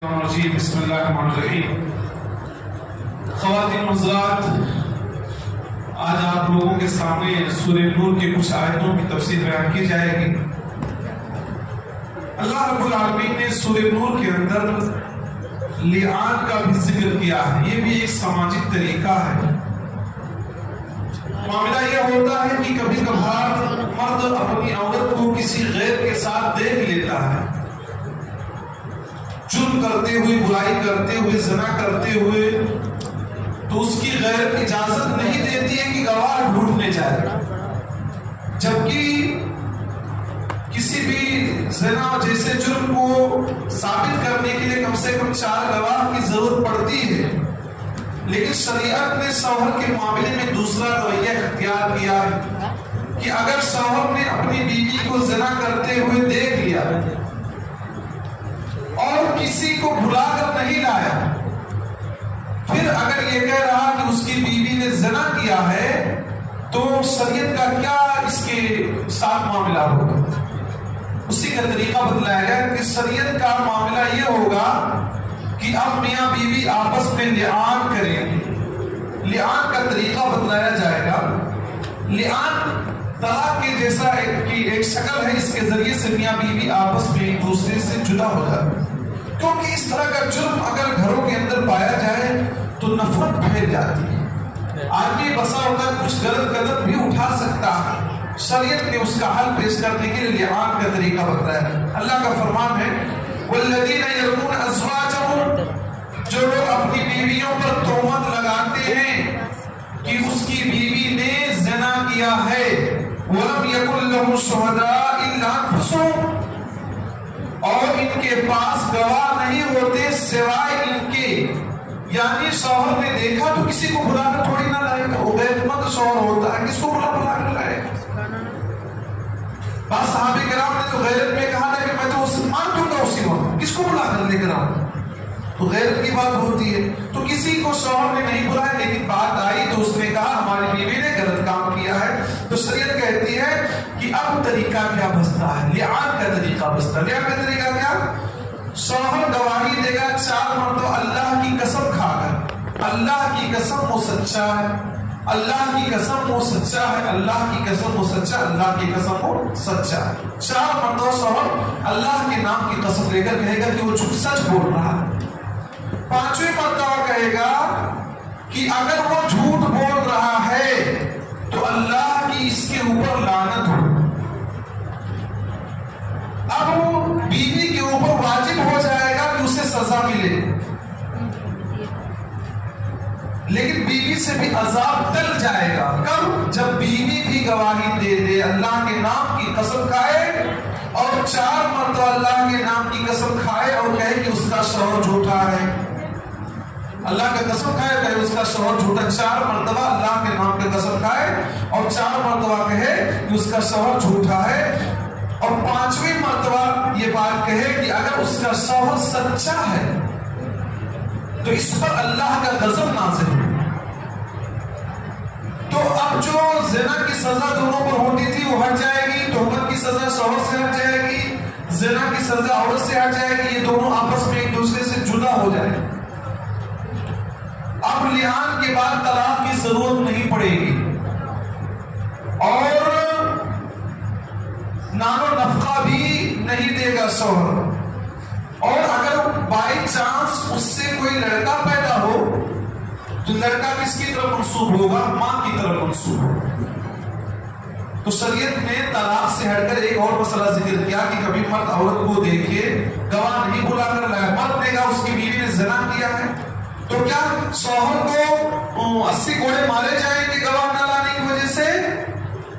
بسم اللہ الرحمن الرحیم۔ خواتین و حضرات، آج آپ لوگوں کے سامنے سورہ نور کے کچھ آیتوں کی تفسیر بیان کی جائے گی۔ اللہ رب العالمین نے سورہ نور کے اندر لعان کا بھی ذکر کیا ہے۔ یہ بھی ایک سماجی طریقہ ہے۔ معاملہ یہ ہوتا ہے کہ کبھی کبھار مرد اپنی عورت کو کسی غیر کے ساتھ دیکھ لیتا ہے، جرم کرتے ہوئے، برائی کرتے ہوئے، زنا کرتے ہوئے، تو اس کی غیرت اجازت نہیں دیتی ہے کہ گواہ ڈھونڈنے جائے، جبکہ کسی بھی زنا جیسے جرم کو ثابت کرنے کے لیے کم سے کم 4 گواہ کی ضرورت پڑتی ہے۔ لیکن شریعت نے شوہر کے معاملے میں دوسرا رویہ اختیار کیا ہے کہ اگر شوہر نے اپنی بیوی کو زنا کرتے ہوئے دیکھ لیا اور کسی کو بلا کر نہیں لایا، پھر اگر یہ کہہ رہا کہ اس کی بیوی نے زنا کیا ہے، تو شریعت کا کیا اس کے ساتھ معاملہ ہوگا؟ اسی کا طریقہ بتلایا گیا کہ شریعت کا معاملہ یہ ہوگا کہ اب میاں بیوی آپس میں لعان کریں گے۔ لعان کا طریقہ بتلایا جائے گا۔ لعان طلاق کے جیسا ایک شکل ہے، اس کے ذریعے سے میاں بیوی آپس میں ایک دوسرے سے جدا ہو جاتے ہیں، کیونکہ اس طرح کا جرم اگر گھروں کے اندر پایا جائے تو نفرت پھیل جاتی ہے۔ آدمی بسا ہوتا کچھ غلط قدم بھی اٹھا سکتا ہے۔ شریعت نے اس کا حل پیش کرنے کے لیے لعان کا طریقہ بتایا ہے۔ اللہ کا فرمان ہے، والذین یرمون ازواجہم، جو لوگ اپنی بیویوں پر تہمت لگاتے ہیں کہ اس کی بیوی نے زنا کیا ہے، وَلَمْ يَكُنْ لَهُمْ شُهَدَاء إِلَّا أَنفُسُهُمْ، اور ان کے پاس گواہ نہیں ہوتے سوائے ان کے، یعنی شوہر نے دیکھا تو کسی کو بلا کر تھوڑی نہ لائے گا، وہ غیرت مند شوہر ہوتا ہے، کس کو بلا کر لائے گا؟ بعض صحابہ کرام نے تو غیرت میں کہا تھا کہ میں تو اسے مان دوں گا اسی وقت، کس کو بلا کر لے کر آؤں؟ تو غیرت کی بات ہوتی ہے۔ تو کسی کو شوہر نے نہیں بلایا، لیکن بات آئی تو اس نے کہا ہماری بیوی نے غلط کام کیا ہے، تو شریعت کہتی ہے کہ اب طریقہ کیا بچتا ہے؟ لعان کا طریقہ بچتا ہے۔ لعان کا طریقہ کیا؟ شوہر گواہی دے گا 4 مرتبہ اللہ کی قسم کھا کر، اللہ کی قسم وہ سچا ہے، اللہ کی قسم وہ سچا ہے، اللہ کی قسم وہ سچا، اللہ کی قسم وہ سچا ہے۔ 4 مرتبہ شوہر اللہ کے نام کی قسم لے کر کہے گا کہ وہ سچ بول رہا ہے۔ 5ویں مرتبہ کہے گا کہ اگر وہ جھوٹ بول رہا ہے تو اللہ کی اس کے اوپر لعنت ہو۔ اب بیوی کے اوپر واجب ہو جائے گا کہ اسے سزا ملے، لیکن بیوی سے بھی عذاب ٹل جائے گا۔ کب؟ جب بیوی بھی گواہی دے دے، اللہ کے نام کی قسم کھائے اور 4 مرتبہ اللہ کے نام کی قسم کھائے اور کہے کہ اس کا شوہر جھوٹا ہے، اللہ کا قسم کھائے کہے اس کا شوہر جھوٹا، 4 مرتبہ اللہ کے نام کی قسم کھائے اور 4 مرتبہ کہے کہ اس کا شوہر جھوٹا ہے، اور 5ویں مرتبہ یہ بات کہے کہ اگر اس کا شوہر سچا ہے تو اس پر اللہ کا غضب نازل ہے۔ تو اب جو زنا کی سزا دونوں پر ہوتی تھی وہ ہٹ جائے گی، تہمت کی سزا شوہر سے ہٹ جائے گی، زنا کی سزا عورت سے ہٹ جائے گی، یہ دونوں آپس میں ایک دوسرے سے جدا ہو جائیں گے۔ اب لعان کے بعد طلاق کی ضرورت نہیں پڑے گی، اور نان و نفقہ بھی نہیں دے گا شوہر، اور اگر بائی چانس اس سے کوئی لڑکا پیدا ہو تو لڑکا کس کی طرف منسوب ہوگا؟ ماں کی طرف منسوب ہوگا۔ تو شریعت نے طلاق سے ہٹ کر ایک اور مسئلہ ذکر کیا کہ کبھی مرد عورت کو دیکھے، گواہ نہیں بلا کر لایا، مرد نے کہا اس کی بیوی نے زنا کیا ہے، تو کیا شوہر کو 80 کوڑے مارے جائیں گے گواہ نہ لانے کی وجہ سے؟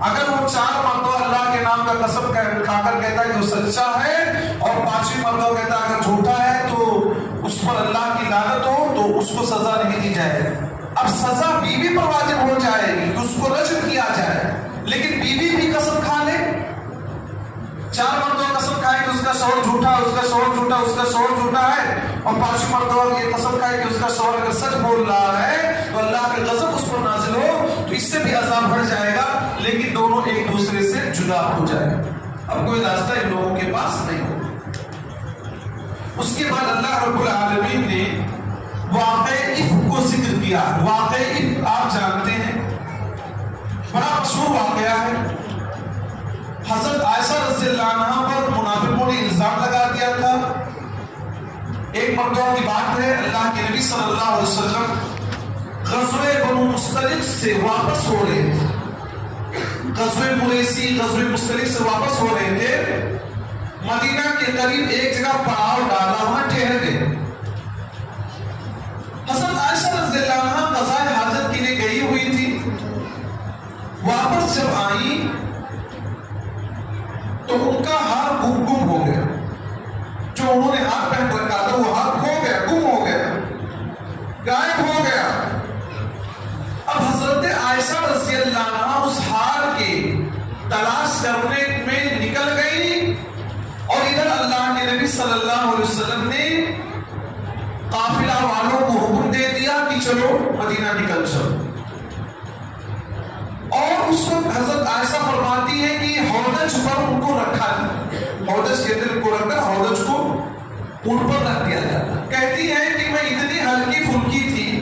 اگر وہ 4 مرتبہ اللہ کے نام کا قسم کھا کر کہتا ہے کہ وہ سچا ہے اور 5ویں مرتبہ کہتا ہے اگر جھوٹا ہے تو اس پر اللہ کی لعنت ہو، تو اس کو سزا نہیں دی جائے گی۔ اب سزا بیوی پر واجب ہو جائے گی کہ اس کو رجم کیا جائے، لیکن بیوی بھی قسم کھا لے، 4 مرتبہ قسم کھائے کہ اس کا شوہر جھوٹا، اس کا شوہر جھوٹا، اس کا شوہر جھوٹا ہے، اور 5ویں مرتبہ یہ قسم کھائے کہ اس کا شوہر اگر سچ بول رہا ہے تو اللہ کا غضب اس پر نازل ہو، تو اس سے بھی عذاب بڑھ جائے گا، لیکن دونوں ایک دوسرے سے جدا ہو جائے گا۔ اب کوئی راستہ ان لوگوں کے پاس نہیں ہوگا۔ اس کے بعد اللہ رب العالمین نے واقع افک کو ذکر کیا. واقع افک آپ جانتے ہیں، بڑا مشہور واقعہ ہے. حضرت عائشہ رضی اللہ عنہا پر منافقوں نے الزام لگا دیا تھا. ایک مرتبہ کی بات ہے، اللہ کے نبی صلی اللہ علیہ وسلم غزوہ بنو مستلق سے واپس ہو رہے تھے. غزوہ مریسی، غزوہ مستلق سے واپس ہو رہے تھے. مدینہ کے قریب ایک جگہ پڑاؤ ڈالا، وہاں ٹھہر گئے. حضرت عائشہ رضی اللہ عنہا قضاء حاجت کے لیے گئی ہوئی تھی. واپس جب آئی تو ان کا ہار گم ہو گیا. جو انہوں نے ہار پہن رکھا تھا وہ ہار کھو گیا، گم ہو گیا، غائب ہو گیا. اب حضرت عائشہ رضی اللہ عنہا اس ہار کے تلاش کرنے میں نکل گئی، اور ادھر اللہ کے نبی صلی اللہ علیہ وسلم نے قافلہ والوں کو حکم دے دیا کہ چلو مدینہ نکل چلو. اور اس وقت حضرت عائشہ فرماتی ہے کہ ہودج پر ان کو رکھا، ہودج کے دل کو رکھ کر ہودج کو ان پر رکھ دیا جاتا. کہتی ہے کہ میں اتنی ہلکی پھلکی تھی،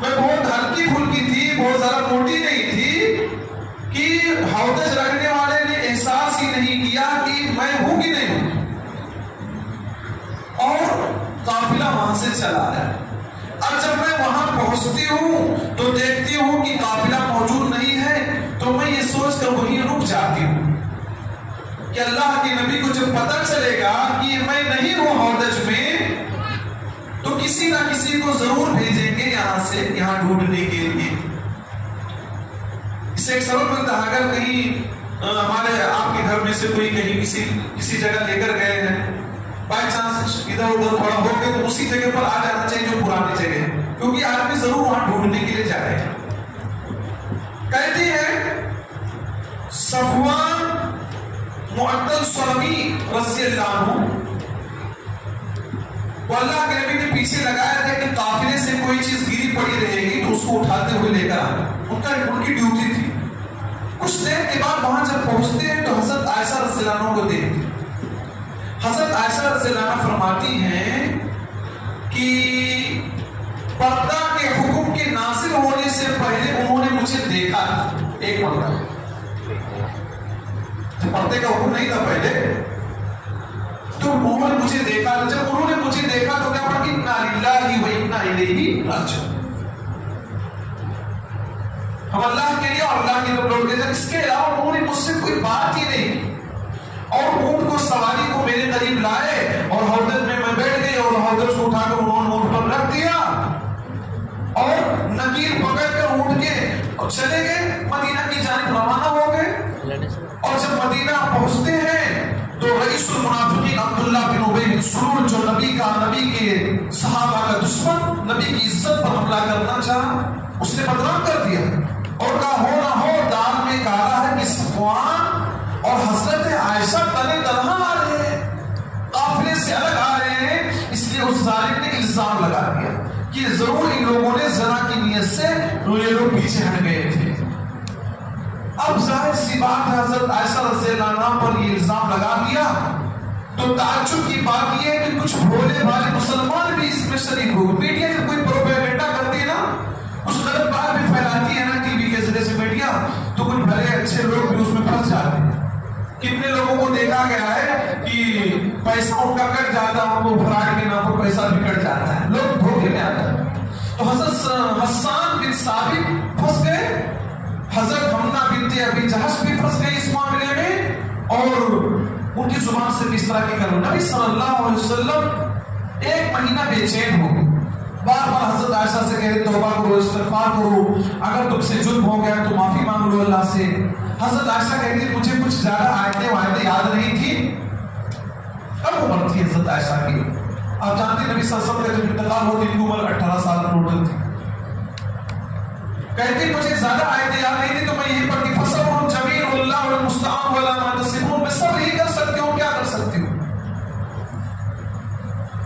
میں بہت ہلکی پھلکی تھی، بہت زیادہ موٹی نہیں تھی کہ ہودج رکھنے والے نے احساس ہی نہیں کیا کہ میں ہوں کہ نہیں ہوں. اور قافلہ وہاں سے چلا ہے. اب جب میں وہاں پہنچتی ہوں تو دیکھتی ہوں کہ قافلہ موجود نہیں ہے، تو میں یہ سوچ کر وہیں رک جاتی ہوں کہ اللہ کے نبی کو جب پتہ چلے گا کہ میں نہیں ہوں ہودج میں تو کسی نہ کسی کو ضرور بھیجیں گے یہاں سے، یہاں ڈھونڈنے کے لیے. اس سے ایک سبب ملتا ہے، اگر کہیں ہمارے آپ کے گھر میں سے کوئی کہیں کسی جگہ لے کر گئے ہیں، بائی چانس ادھر ادھر تھوڑا ہو گئے تو اسی جگہ پر آ جانا چاہیے جو پرانی جگہ ہے، کیونکہ آدمی ضرور وہاں ڈھونڈنے کے لیے جائے. کہتی ہے صفوان معطل سلمی رضی اللہ عنہ وہ اللہ کے نبی نے پیچھے لگایا تھا کہ قافلے سے کوئی چیز گری پڑی رہے گی تو اس کو اٹھاتے ہوئے لے کر آنا، ان کی ڈیوٹی تھی. کچھ دیر کے بعد وہاں جب پہنچتے ہیں تو حضرت عائشہ رضی اللہ عنہ کو دیکھتے. حضرت عائشہ رضی اللہ عنہ فرماتی ہیں کہ پردہ کے حکم کے نازل ہونے سے پہلے انہوں نے مجھے دیکھا تھا ایک مرتبہ. جب پردے کا حکم نہیں تھا پہلے تو انہوں نے مجھے دیکھا. جب انہوں نے مجھے دیکھا تو کیا پڑھا کہ انا للہ و انا الیہ راجعون، ہم اللہ کے لیے اور اللہ کی طرف لوٹ گئے. اس کے علاوہ انہوں نے مجھ سے کوئی بات ہی نہیں کی، اور اونٹ کو سواری کو میرے قریب لائے اور ہودج میں بیٹھ گئی اور ہودج کو اٹھا کر انہوں نے اونٹ پر رکھ دیا اور نکیر پکڑ کر اونٹ کے اور چلے گئے، مدینہ کی جانب روانہ ہو گئے. اور جب مدینہ پہنچتے ہیں تو رئیس المنافقین عبداللہ بن ابی بن سلول، جو نبی کے صحابہ کا دشمن، نبی کی عزت پر حملہ کرنا چاہا، اس نے بدنام کر دیا اور کہا ہو نہ ہو دال میں کالا ہے کہ صفوان اور حضرت عائشہ تنے تنہا آ رہے ہیں، قافلے سے الگ آ رہے ہیں. اس لیے اس ظالم نے الزام لگا دیا کہ ضرور ان لوگوں نے زنا کی نیت سے یہ لوگ پیچھے ہٹ گئے تھے. اب ظاہر سی بات ہے حضرت عائشہ رضی اللہ عنہا پر یہ الزام لگا دیا تو تعجب کی بات یہ ہے کہ کچھ بھولے بھالے مسلمان بھی اس میں شریک ہوئے. میڈیا جب کوئی پروپیگنڈا کرتی ہے نا، کچھ غلط بات بھی پھیلاتی ہے نا ٹی وی کے ذریعے سے میڈیا، تو کچھ بھلے اچھے لوگ بھی اس میں پھنس جاتے ہیں. کتنے لوگوں کو دیکھا گیا ہے کہ پیسہ ان کا کٹ جاتا ہے، ان کو فراڈ کے نام پر پیسہ بھی کٹ جاتا ہے، لوگ دھوکے میں آتے ہیں. تو حضرت حسان بن ثابت پھنس گئے، حضرت حمنہ بنت ابی جہش بھی پھنس گئی اس معاملے میں، اور ان کی زبان سے بھی اس طرح کی کرو. نبی صلی اللہ علیہ وسلم ایک مہینہ بے چین ہو گئے، بار بار حضرت عائشہ سے کہے توبہ کرو، استغفار کرو، اگر تم سے جرم ہو گیا تو معافی مانگ لو اللہ سے. حضرت عائشہ کہتی مجھے کچھ زیادہ آیتیں یاد نہیں تھی. کب عمر تھی حضرت عائشہ کی؟ آپ جانتے ہیں نبی صلی اللہ علیہ وسلم کا جب انتقال ہوتی ان کی عمر 18 سال ٹوٹل تھی. کہتی مجھے زیادہ آیتیں یاد نہیں تھی تو میں یہی پڑھتی فصبر جمیل واللہ المستعان ولا ما تصفون. میں صبر ہی کر سکتی ہوں، کیا کر سکتی ہوں.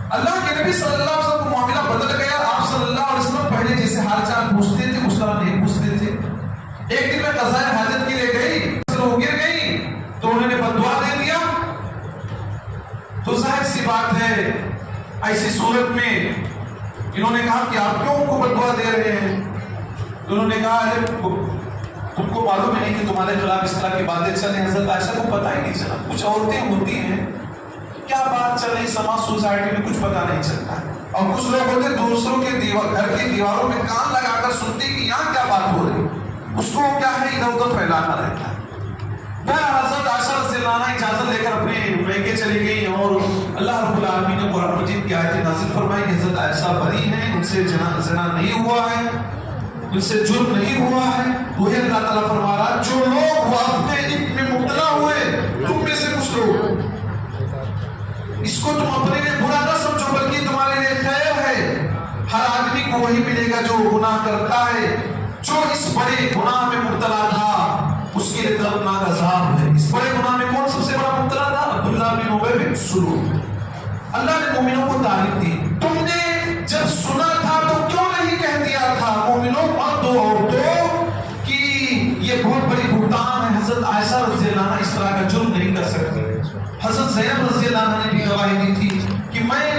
اللہ کے نبی صلی اللہ علیہ وسلم کو معاملہ بدل گیا. آپ صلی اللہ علیہ وسلم پہلے جیسے حال چال پوچھتے تھے اس طرح نہیں پوچھتے تھے. ایک دن میں قضاء حاجت کے لیے گئی، وہ گر گئی تو انہوں نے بد دعا دے دیا. تو ظاہر ایسی صورت میں انہوں نے کہا کہ آپ کیوں ان کو بددعا دے رہے ہیں؟ انہوں نے کہا ارے تم کو معلوم ہے نہیں کہ تمہارے خلاف اس طرح کی باتیں چلیں؟ حضرت عائشہ کو پتہ ہی نہیں چلا. کچھ عورتیں ہوتی ہیں کیا بات چل رہی سماج سوسائٹی میں کچھ پتہ نہیں چلتا ہے، اور کچھ لوگ ہوتے دوسروں کے گھر کی دیواروں میں کان لگا کر سنتے کہ یہاں کیا بات ہو رہی، اس کو کیا ہے ادھر ادھر پھیلانا رہتا ہے. حضرت عائشہ رضی اللہ عنہا اجازت لے کر اپنے میکے چلی گئی اور اللہ رب العالمین نے قرآن مجید کی آیت نازل فرمائی کہ حضرت عائشہ بری ہیں، ان سے زنا نہیں ہوا ہے، ان سے جرم نہیں ہوا ہے. وہی اللہ تعالیٰ فرما رہا جو لوگ وعدے عفت میں مبتلا ہوئے تم میں سے کچھ لوگ، اس کو تم اپنے لیے برا نہ سمجھو بلکہ تمہارے لیے خیر ہے. ہر آدمی کو وہی ملے گا جو گناہ کرتا ہے. جو اس بڑے گناہ میں مبتلا تھا اس کے لیے دردناک عذاب ہے. اس بڑے گناہ میں کون سب سے بڑا مبتلا تھا؟ عبداللہ بن ابی بن سلول. اللہ نے مومنوں کو تعریف دی. تم نے جب سنا تھا تو کیوں نہیں کہہ دیا تھا مومنوں مردوں عورتوں کہ یہ بہت بڑی بہتان ہے، حضرت عائشہ رضی اللہ عنہا اس طرح کا جرم نہیں کر سکتی. حضرت زینب رضی اللہ عنہا نے بھی گواہی دی تھی کہ میں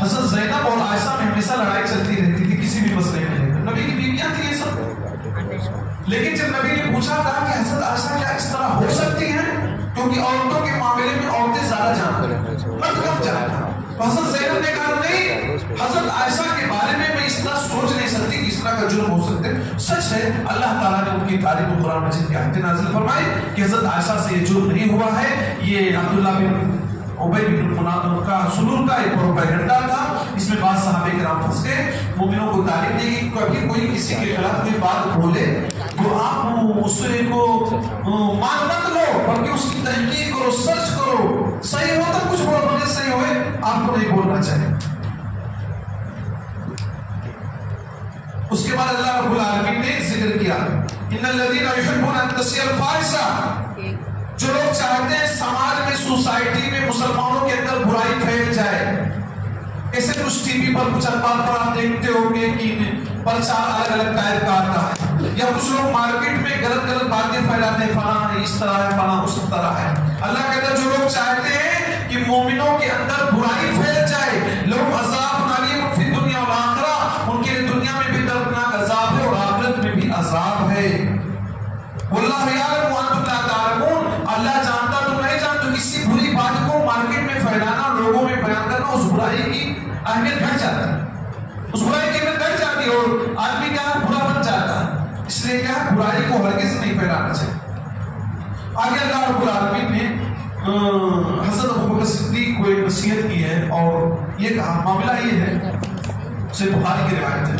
حضرت زینب اور عائشہ میں ہمیشہ لڑائی چلتی رہتی تھی کسی بھی مسئلے میں. نبی کی بیویاں تھیں یہ سب، لیکن جب نبی نے پوچھا تھا کہ حضرت عائشہ کیا اس طرح ہو سکتی ہیں، کیونکہ عورتوں کے معاملے میں عورتیں زیادہ جانتی ہیں مرد کم جانتا. حضرت زینب نے کہا نہیں، حضرت عائشہ کے بارے میں اس طرح سوچ نہیں سکتی کہ اس طرح کا جرم ہو سکتے. سچ ہے اللہ تعالیٰ نے ان کی تعریف قرآن مجید کی آیت نازل فرمائی کہ حضرت عائشہ سے یہ جرم نہیں ہوا ہے. یہ عبداللہ بن ابی بن سلول کا ایک پروپیگنڈا تھا. اس میں بعض صحابہ کرام پھنس گئے. مومنوں کو تعلیم دی کہ کبھی کوئی کسی کے خلاف کوئی بات بولے تو آپ اس کو مان مت لو بلکہ اس کی تحقیق کرو، سرچ کرو. صحیح ہو تو کچھ بولو، بلکہ صحیح ہوئے آپ کو نہیں بولنا چاہیے. اس کے بعد اللہ رب العالمین نے ذکر کیا ان الذین یحبون ان تشیع الفاحشہ، جو لوگ چاہتے ہیں سماج میں سوسائٹی میں مسلمانوں کے اندر برائی پھیل جائے. ایسے کچھ ٹی وی پر کچھ اخبار پر آپ دیکھتے ہوں گے کہ پرچار الگ الگ ٹائپ کا آتا ہے، یا کچھ لوگ مارکیٹ میں غلط غلط باتیں پھیلاتے ہیں فلاں ہے اس طرح ہے فلاں اس طرح ہے. اللہ کہتا ہے جو لوگ چاہتے ہیں کہ مومنوں کے اندر برائی پھیل جائے، لوگ عذاب نالیم فی دنیا و آخرہ، ان کے لیے دنیا میں بھی دردناک عذاب ہے اور آخرت میں بھی عذاب ہے. واللہ یعلم وانتم لا تعلمون، اللہ جانتا تم نہیں جانتے. کسی بری بات کو مارکیٹ میں پھیلانا، لوگوں میں بیان کرنا، اس برائی کی اہمیت گھٹ جاتی ہے، اس برائی کی اہمیت گھٹ جاتی ہے اور آدمی کیا برا بن جاتا ہے. اس لیے کیا برائی کو ہرگز نہیں پھیلانا چاہیے. آگے اللہ رب العالمین نے حضرت ابوبکر صدیق کو ایک نصیحت کی ہے اور یہ کہا، معاملہ یہ ہے سے بخاری کی روایت ہے،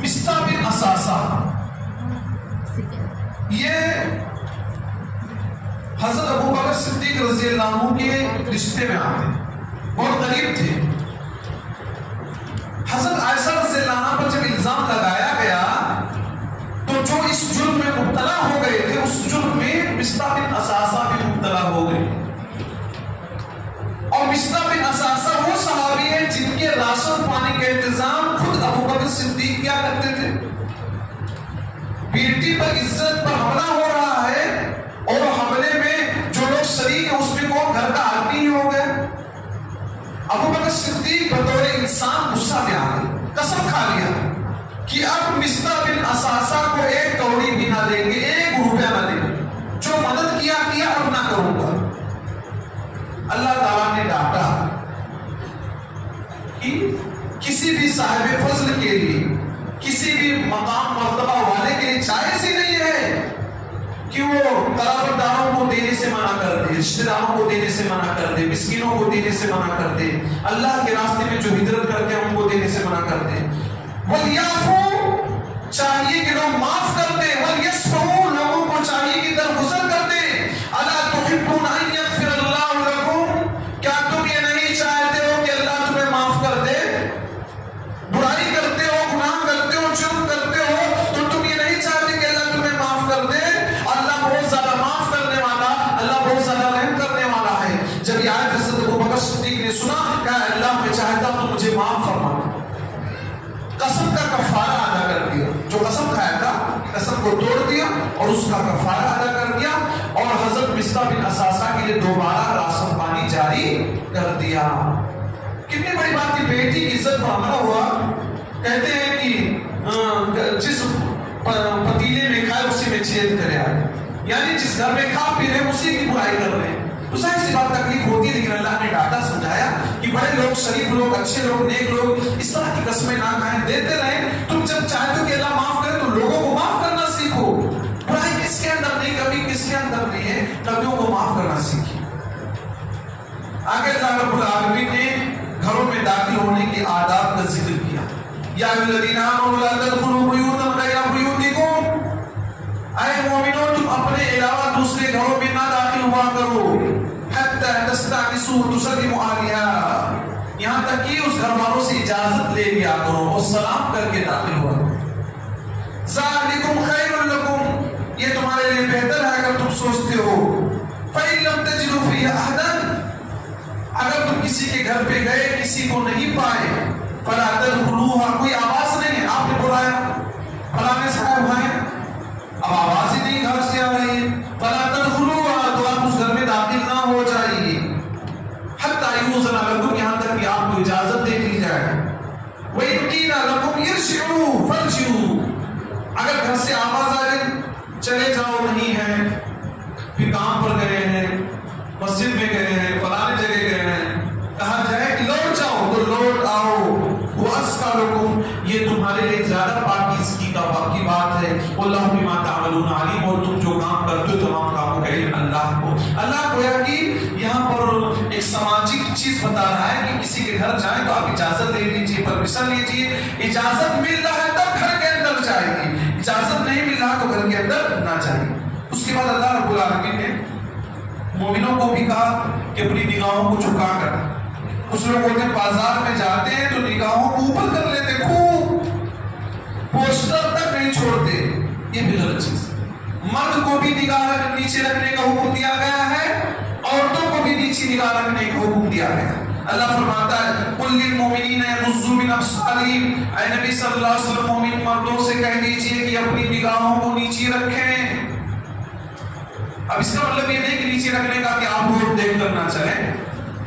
مصطح بن اساسہ یہ حضرت ابوبکر صدیق رضی اللہ عنہ کے رشتے میں آتے بہت قریب تھے. حضرت عائشہ رضی اللہ عنہ پر جب الزام لگایا گیا تو جو اس جرم میں مبتلا ہو گئے تھے اس جرم میں مصطح بن اساسہ بھی مبتلا ہو گئے. اور مصطح بن اساسہ وہ صحابی ہیں جن کے راشن پانی کا انتظام خود ابوبکر صدیق کیا کرتے تھے. بیٹی پر عزت پر حملہ ہو رہا ہے اور حملے میں جو لوگ شریک ہیں اس میں کون؟ گھر کا آدمی ہی ہو گئے. ابوبکر صدیق بطور انسان غصہ میں آ گئے، قسم کھا لیا کہ اب مصطح بن اساسہ کو ایک کوڑی بھی نہ دیں گے، ایک روپیہ نہ دیں گے، جو مدد کیا اب نہ کروں گا. اللہ تعالیٰ نے ڈانٹا کہ کسی بھی صاحب فضل کے لیے، کسی بھی مقام مرتبہ والے کے لیے جائز ہی نہیں ہے کہ وہ قرابت داروں کو دینے سے منع کر دے، رشتہ داروں کو دینے سے منع کر دے، مسکینوں کو دینے سے منع کر دے، اللہ کے راستے میں جو ہجرت کر کے ان کو دینے سے منع کر دے. وَلْيَعْفُوا، چاہیے کہ لوگ معاف کر دیں. وَلْيَصْفَحُوا، لوگوں کو چاہیے کہ درگزر کر دیں. أَلَا تُحِبُّونَ أَن يَغْفِرَ اللَّهُ لَكُمْ، کیا تم یہ نہیں چاہتے ہو کہ اللہ تمہیں معاف کر دے؟ برائی کرتے ہو، گناہ کرتے ہو، جرم کرتے ہو تو تم یہ نہیں چاہتے کہ اللہ تمہیں معاف کر دے؟ اللہ بہت زیادہ معاف کرنے والا، اللہ بہت زیادہ رحم کرنے والا ہے. جب یہ آیت حضرت ابوبکر صدیق نے سنا، کہا اللہ میں چاہتا ہوں تو مجھے معاف فرما. قسم کا کفارہ ادا کر دیا، جو قسم کھایا تھا قسم کو توڑ دیا اور اس کا کفارہ ادا کر دیا. اور حضرت مصطح بن اساسہ کے لیے دوبارہ راشن پانی جاری کر دیا. کتنی بڑی بات کی بیٹی کی عزت پر حملہ ہوا. کہتے ہیں کہ جس پتیلے میں کھائے اسی میں چھید کرے آئے، یعنی جس گھر میں کھا پی رہے اسی کی برائی کر رہے ہیں. تو ظاہر سی بات تکلیف ہوتی ہے، لیکن اللہ نے ڈانٹا سمجھایا کہ بڑے لوگ، شریف لوگ، اچھے لوگ، نیک لوگ اس طرح کی قسمیں نہ کھائیں، دیتے رہیں. تم جب چاہتے ہو کہ اللہ معاف کرے تو لوگوں کو معاف کرنا سیکھو. برائی کس کے اندر نہیں، کبھی کس کے اندر نہیں ہے، کبھیوں کو معاف کرنا سیکھیے. آگے اللہ رب العالمین نے گھروں میں داخل ہونے کے آداب کا ذکر کیا. یا الذین آمنوا لا تدخلوا بیوتا غیر بیوتکم، اے مومنوں تم اپنے علاوہ دوسرے گھروں میں نہ داخل ہوا کرو. حتی تستأنسوا وتسلموا علیہا، یہاں تک کہ اس گھر والوں سے اجازت لے لیا کرو اور سلام کر کے داخل ہوا کرو. ذالکم خیر لکم، یہ تمہارے لیے بہتر ہے اگر تم سوچتے ہو. فإن لم تجدوا فیہ احدا، اگر تم کسی کے گھر پہ گئے کسی کو نہیں پائے، فلا تدخلوها، کوئی آواز نہیں ہے، آپ نے بلایا فلانے صاحب آئے، اب آواز ہی نہیں گھر سے آ رہی ہے، فلا تدخلوها، تو آپ اس گھر میں داخل نہ ہو جائیے. حتی یؤذن لکم، یہاں تک کہ آپ کو اجازت دے دی جائے. وإن قیل لکم ارجعوا فارجعوا، اگر گھر سے آواز آ رہی چلے جاؤ نہیں ہے، پھر کام پر گئے ہیں، مسجد میں گئے ہیں، فلانے جگہ گئے ہیں، کہا جائے کہ لوٹ جاؤ تو لوٹ آؤ. وَأَزْكَىٰ لَكُمْ، یہ تمہارے لیے زیادہ پاکیزگی کی بات ہے. وَاللَّهُ بِمَا تَعْمَلُونَ عَلِيمٌ، اور تم جو کام کرتے ہو تمام کاموں کا علم اللہ کو. اللہ گویا کہ یہاں پر ایک سماجی چیز بتا رہا ہے کہ کسی کے گھر جائیں تو آپ اجازت لے لیجیے، پرمیشن لیجیے. اجازت مل رہا ہے تب گھر کے اندر جائیے، اجازت نہیں مل رہا تو گھر کے اندر نہ جائیے. اس کے بعد اللہ رب العالمین نے مومنوں کو بھی کہا کہ اپنی نگاہوں کو جھکا کر، کچھ لوگ ہوتے ہیں بازار میں جاتے ہیں تو نگاہوں کو اوپر کر لیتے، خوب پوسٹر تک نہیں چھوڑتے، یہ بھی غلط چیز. مرد کو بھی نگاہ نیچے رکھنے کا حکم دیا گیا ہے، عورتوں کو بھی نیچے نگاہ رکھنے کا حکم دیا گیا ہے. اللہ فرماتا ہے قل للمؤمنین یغضوا من ابصارہم، اے نبی صلی اللہ علیہ وسلم مومن مردوں سے کہہ دیجئے کہ اپنی نگاہوں کو نیچے رکھیں. اب اس کا مطلب یہ نہیں کہ نیچے رکھنے کا کہ آپ روڈ دیکھ کر نہ چلیں،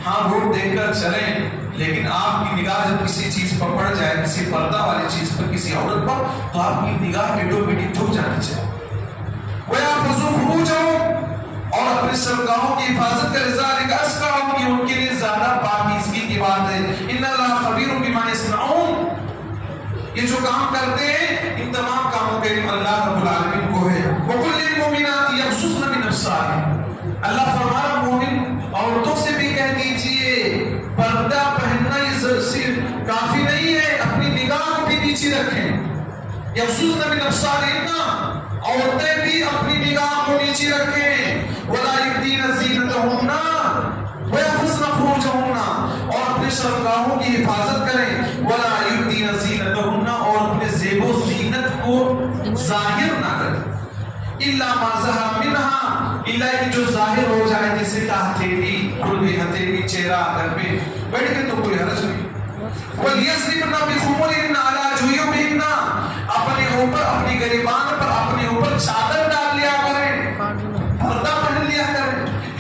ہاں روڈ دیکھ کر چلیں، لیکن آپ کی نگاہ جب کسی چیز پر پڑ جائے، کسی پردہ والی چیز پر، کسی عورت پر، تو آپ کی نگاہ آٹومیٹک جھک جانی چاہیے. وَيَحْفَظُوا فُرُوجَهُمْ، اور اپنے سرگاہوں کی حفاظت کرے. ذَلِكَ أَزْكَىٰ، کہ ان کے لیے زیادہ پاکیزگی کی بات ہے. إِنَّ اللَّهَ خَبِيرٌ بِمَا يَصْنَعُونَ، یہ جو کام کرتے ہیں ان تمام کاموں کے علم اللہ رب العالمین کو ہے. وَقُلْ لِلْمُؤْمِنَاتِ يَغْضُضْنَ مِنْ أَبْصَارِهِنَّ، اللہ فرمایا مومن عورتوں سے بھی کہہ دیجئے پردہ پہننا یہ صرف کافی نہیں ہے، اپنی نگاہ بھی نیچے رکھیں. یغضضن من ابصارہن، عورتیں بھی اپنی نگاہ کو نیچے رکھیں. ولا یبدین زینتہن ویحفظن فروجہن، اور اپنے شرمگاہوں کی حفاظت کریں. ولا یبدین زینتہن، اور اپنے زیب و زینت کو ظاہر نہ کریں. الا ما ظہر منہا، الا کہ جو ظاہر ہو جائے، جیسے کہ ہتھیلی، کھلی ہتھیلی، چہرہ گھر پہ بیٹھ کے تو کوئی حرج نہیں. وَلْيَضْرِبْنَ بِخُمُرِهِنَّ عَلَىٰ جُيُوبِهِنَّ، اپنے اوپر، اپنی گریبان پر، اپنے اوپر چادر ڈال لیا کریں، پردہ پہن لیا کریں،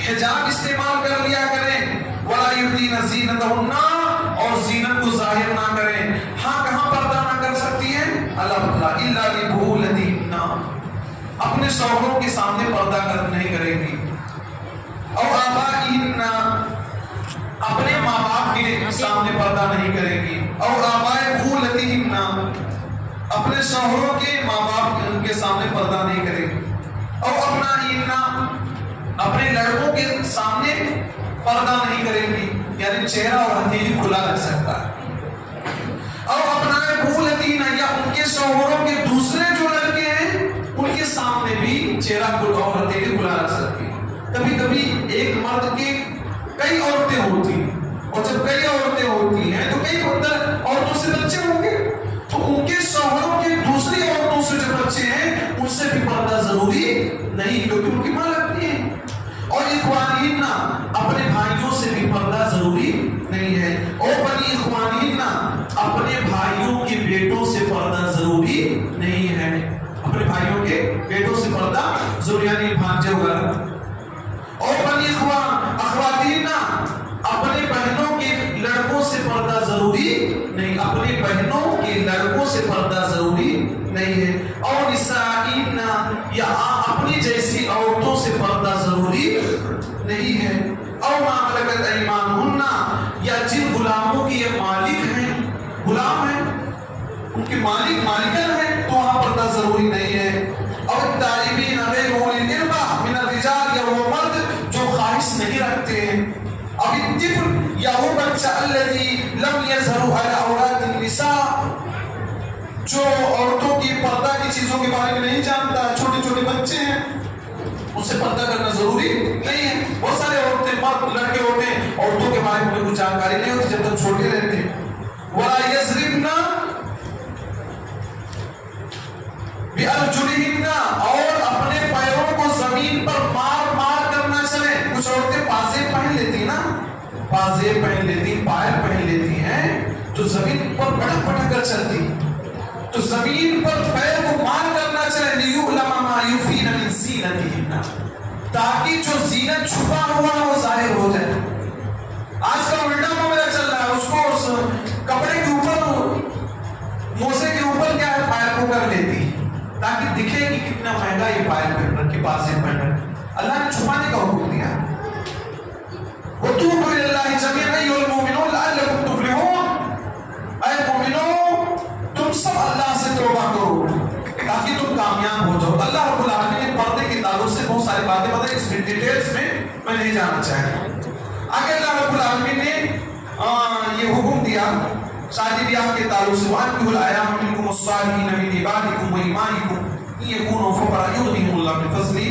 حجاب استعمال کر لیا کریں. وَلَا يُبْدِينَ زِينَتَهُنَّ، اور زینت کو ظاہر نہ کریں. ہاں کہاں پردہ نہ کر سکتی ہیں؟ اللہ بتلا إِلَّا لِبُعُولَتِهِنَّ، اپنے شوہروں کے سامنے پردہ نہیں کرے گی. او آبائہن، اپنے ماں باپ کے سامنے پردہ نہیں کرے گی. او آبائے بولتہن، اپنے شوہروں کے ماں باپ کے سامنے پردہ نہیں کرے گی. او ابنائہن، اپنے لڑکوں کے سامنے پردہ نہیں کرے گی، یعنی چہرہ اور ہتھیلی کھلا رکھ سکتا ہے. او ابنائے بولتہن، یا ان کے شوہروں کے دوسرے جو لڑکے ہیں ان کے سامنے بھی چہرہ کھلا اور ہتھیلی کھلا رکھ سکتی ہے. کبھی کبھی ایک مرد کے کئی عورتیں ہوتی ہیں، اور جب کئی عورتیں ہوتی ہیں تو کئی عورتوں سے بچے ہوں گے، تو ان کے شوہروں کے دوسری عورتوں سے جو بچے ہیں ان سے بھی پردہ ضروری نہیں، کیونکہ ان کی ماں لگتی ہے. اور اخوانہن، اپنے بھائیوں سے بھی پردہ ضروری نہیں ہے. اور بنی اخوانہن، اپنے بھائیوں کے بیٹوں سے پردہ ضروری نہیں ہے. اپنے بھائیوں کے بیٹوں سے پردہ ضروری، یعنی بھانجے وغیرہ. اور بنی اخواتہن، اپنے اپنی بہنوں کے لڑکوں سے پردہ ضروری نہیں ہے، اور نسائنا یا اپنی جیسی عورتوں سے پردہ ضروری نہیں ہے، اور ما ملکت ایمانہن یا جن غلاموں کی یہ مالک ہیں، غلام ہیں ان کی مالکن ہیں تو وہاں پردہ ضروری نہیں ہے، اور التائبین غیر اولی الاربہ من الرجال یا وہ مرد جو خواہش نہیں رکھتے ہیں، اب الطفل یا وہ بچہ الذی لم یظہر علی عورات النساء جو عورتوں کی پردہ کی چیزوں کے بارے میں نہیں جانتا، چھوٹے چھوٹے بچے ہیں ان سے پردہ کرنا ضروری نہیں ہے۔ بہت سارے عورتیں مرد لڑکے ہوتے ہیں عورتوں کے بارے میں کچھ جانکاری نہیں ہوتی جب تک چھوٹے رہتے ہیں۔ وَلَا يَضْرِبْنَ بِأَرْجُلِهِنَّ اور اپنے پیروں کو زمین پر مار مار کر نہ چلیں۔ کچھ عورتیں پازیب پہن لیتی نا، پازیب پہن لیتی، پائل پہن لیتی ہیں تو زمین پر پٹک پٹک کر چلتی، تو زمین پر پیر کو مار کر نہ چلیں۔ لِيُعْلَمَ مَا يُخْفِينَ مِن زِينَتِهِنَّ تاکہ جو زینت چھپا ہوا ہے وہ ظاہر ہو جائے۔ آج کل الٹا معاملہ چل رہا ہے، اس کو اس کپڑے کے اوپر موزے کے اوپر کیا ہے پائل کو کر لیتی تاکہ دکھے کہ کتنا مہنگا یہ پائل پہن رکھی، پاسے پہن رکھی۔ اللہ نے چھپانے کا حکم دیا۔ وَتُوبُوا إِلَى اللَّهِ جَمِيعًا أَيُّهَا الْمُؤْمِنُونَ لَعَلَّكُمْ تُفْلِحُونَ اے مومنو تم سب اللہ سے توبہ کرو تاکہ تم کامیاب ہو جاؤ۔ اللہ رب العالمین نے پردے کے تعلق سے بہت ساری باتیں بتائی، اس میں ڈیٹیلز میں نہیں جانا چاہتا۔ آگے اللہ رب العالمین نے یہ حکم دیا شادی بیاہ کے تعلق سے، وَأَنكِحُوا الْأَيَامَ مِنكُمُ الصَّالِحِينَ مِنْ عِبَادِكُمْ وَإِمَائِكُمْ إِن يَكُونُوا فُقَرَاءَ يُغْنِهِمُ اللَّهُ مِن فَضْلِهِ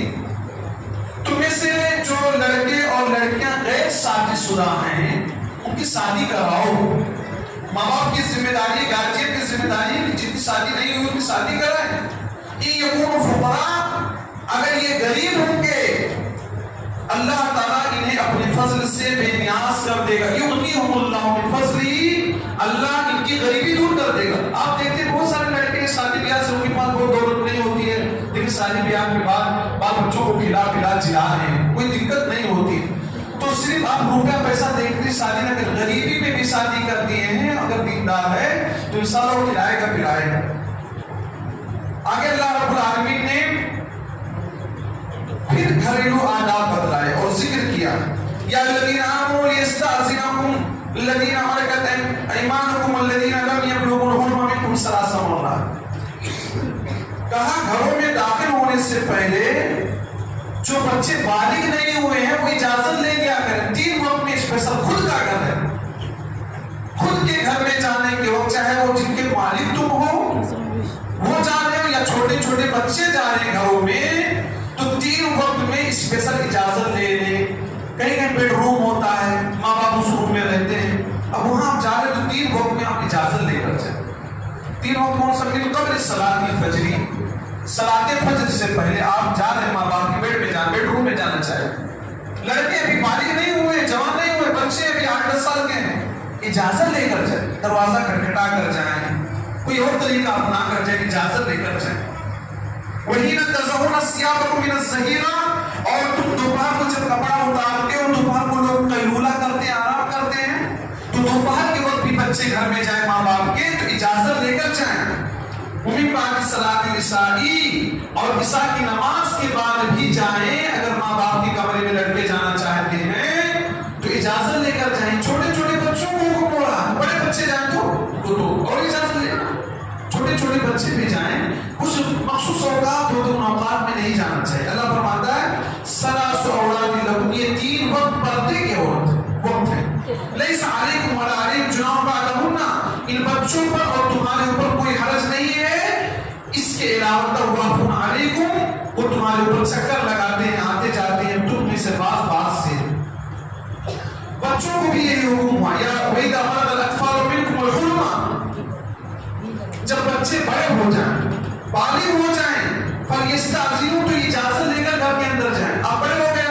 تم میں سے جو لڑکے اور لڑکیاں غیر شادی شدہ ہیں ان کی شادی کراؤ۔ ماں باپ کی ذمہ داری، گارجین کی ذمہ داری ہے کہ جن کی شادی نہیں ہوئی ان کی شادی کرائیں۔ إِن يَكُونُوا فُقَرَاءَ اگر یہ غریب ہوں گے اللہ تعالیٰ انہیں اپنے فضل سے بے نیاز کر دے گا۔ يُغْنِهِمُ اللَّهُ مِن فَضْلِهِ اللہ ان کی غریبی دور کر دے گا۔ آپ دیکھتے ہیں بہت سارے لڑکے شادی بیاہ سے ان کے پاس بہت دولت نہیں ہوتی ہے لیکن شادی بیاہ کے بعد بال بچوں کو کھلا پلا جلا رہے ہیں، کوئی دقت نہیں ہوتی، تو صرف آپ روپیہ پیسہ دیکھتے شادی نہ کر، غریبی میں بھی شادی کر دیے ہیں۔ اگر دیندار ہے تو انشاءاللہ وہ کھلائے گا پلائے گا۔ آگے اللہ رب العالمین نے پھر گھریلو آداب بتلائے اور ذکر کیا، یا الذین آمنوا لیستأذنکم الذین ملکت ایمانکم الذین لم یبلغوا الحلم منکم ثلاث مرات۔ کہا گھروں میں داخل ہونے سے پہلے جو بچے بالغ نہیں ہوئے ہیں وہ اجازت لے گیا کریں۔ 3 وقت میں اسپیشل خود کا گھر ہے، خود کے گھر میں جانے کے وقت چاہے وہ جن کے مالک تم ہو وہ جا رہے ہو یا چھوٹے چھوٹے بچے جا رہے ہیں گھروں میں تو 3 وقت میں اسپیشل اجازت لے لیں۔ کہیں کہیں بیڈ روم ہوتا ہے، ماں باپ اس روم میں رہتے ہیں، اب وہاں آپ جا رہے تو 3 وقت میں آپ اجازت لے کر جائیں۔ 3 وقت کون سا؟ من قبل صلاۃ الفجر، صلاۃ فجر سے پہلے آپ جا رہے ہیں ماں باپ کے بیڈ روم میں جانا چاہے۔ لڑکے ابھی بالغ نہیں ہوئے، جوان نہیں ہوئے، بچے ابھی 8-10 سال کے ہیں، اجازت لے کر جائیں، دروازہ کھٹکھٹا کر جائیں، کوئی اور طریقہ اپنا کر جائیں، اجازت لے کر جائیں۔ وَحِينَ تَضَعُونَ ثِيَابَكُم مِّنَ الظَّهِيرَةِ اور تم دوپہر کو جب کپڑا اتارتے ہو، دوپہر کو لوگ قیلولہ کرتے ہیں، آرام کرتے ہیں، تو دوپہر کے وقت بھی بچے گھر میں جائیں ماں باپ کے تو اجازت لے کر جائیں۔ وَمِن بَعْدِ صَلَاةِ الْعِشَاءِ اور عشاء کی نماز کے بعد بھی جائیں۔ اگر ماں باپ کے کمرے میں لڑکے جانا چاہتے ہیں تو اجازت لے کر جائیں۔ چھوٹے چھوٹے بچوں کو حکم ہو رہا، بڑے بچے جائیں تو اور اجازت لینا، چھوٹے چھوٹے بچے بھی جائیں، کچھ مخصوص اوقات ہوتے ان اوقات میں نہیں جانا چاہیے۔ اللہ فرماتا ہے ثلاث اوقات لکم، یہ 3 وقت پردے کے وقت ہے۔ لیس علیکم ولا علیہم جناح بعدہن، ان بچوں پر اور تمہارے اوپر کوئی حرج نہیں ہے، اس کے علاوہ طوافون علیکم، وہ تمہارے اوپر چکر لگاتے ہیں، آتے جاتے ہیں تم میں سے بعض سے۔ بچوں کو بھی یہی حکم ہوا، یا وَإِذَا بَلَغَ الْأَطْفَالُ مِنكُمُ الْحُلُمَ، جب بچے بڑے ہو جائیں، بالغ ہو جائیں، فَلْيَسْتَأْذِنُوا تو اجازت لے کر گھر کے اندر جائیں۔ آپ بڑے ہو گئے،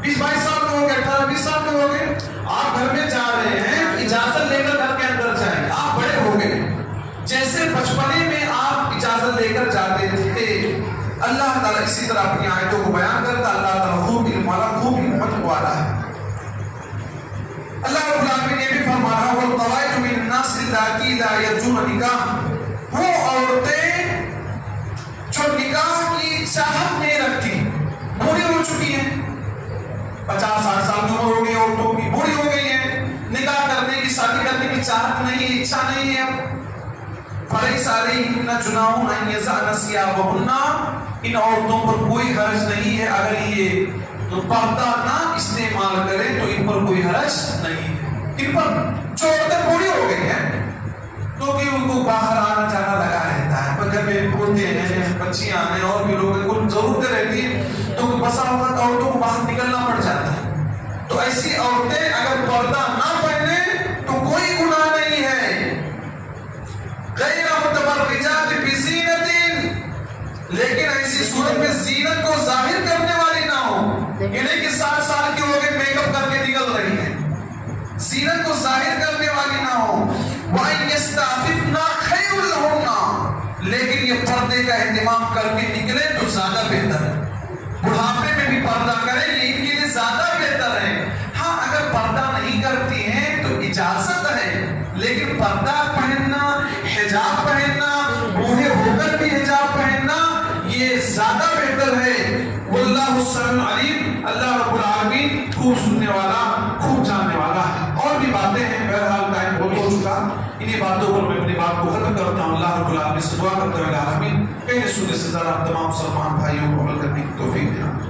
20-22 سال کے ہو گئے، 18-20 سال کے ہو گئے، آپ گھر میں جا رہے ہیں، اجازت لے کر گھر کے اندر جائیں، آپ بڑے ہو گئے۔ جیسے بچپنے میں آپ اجازت لے کر جاتے تھے، اللہ تعالیٰ اسی طرح اپنی آیتوں کو بیان کرتا، اللہ تعالیٰ خوب علم والا، خوب حکمت والا ہے۔ اللہ رب العالمین نے بھی فرمایا وَالْقَوَاعِدُ مِنَ النَّاسِ اللَّاتِي لَا چاہت نہیں، اچھا نہیں ہے. فَلَيْسَ عَلَيْهِنَّ جُنَاحٌ أَن يَضَعْنَ ثِيَابَهُنَّ، ان عورتوں پر کوئی حرج نہیں ہے اگر یہ پردہ نہ استعمال کریں تو ان پر کوئی حرج نہیں ہے. ان پر جو عورتیں بوڑھی ہو گئی ہیں کیونکہ ان کو باہر آنا جانا لگا رہتا ہے، گھر میں پوتے ہیں، بچیاں ہیں، اور بھی لوگ کچھ ضرورتیں رہتی ہیں تو بسا اوقات عورتوں کو باہر نکلنا پڑ جاتا ہے. تو ایسی عورتیں اگر پردہ نہ پہنے تو کوئی گناہ نہیں ہے. غیر متبرجات بزینت، لیکن ایسی صورت میں زینت کو ظاہر کرنے والی نہ ہو. یہ نہیں کہ 60 سال کی ہو کے میک اپ کر کے نکل رہی ہے، زینت کو ظاہر کرنے والی نہ ہو. وَإِنْ يَسْتَعْفِفْنَ خَيْرٌ لَهُنَّ، لیکن یہ پردے کا اہتمام کر کے نکلے تو زیادہ بہتر ہے. بڑھاپے میں بھی پردہ کریں یہ ان کے لیے زیادہ بہتر ہے. ہاں اگر پردہ نہیں کرتی ہیں تو اجازت ہے، لیکن پردہ پہننا، حجاب پہننا، بوڑھے ہو کر بھی حجاب پہننا یہ زیادہ بہتر ہے. واللہ السمیع العلیم، اللہ رب العالمین خوب سننے والا، خوب جاننے والا. اور بھی باتیں ہیں، بہرحال ٹائم بہت ہو چکا. انہی باتوں پر میں اپنی بات کو ختم کرتا ہوں. اللہ رب العالمین سے دعا کرتا ہوں العالمین پہلے سننے سے ذرا تمام مسلمان بھائیوں کو عمل کرنے کی توفیق دینا.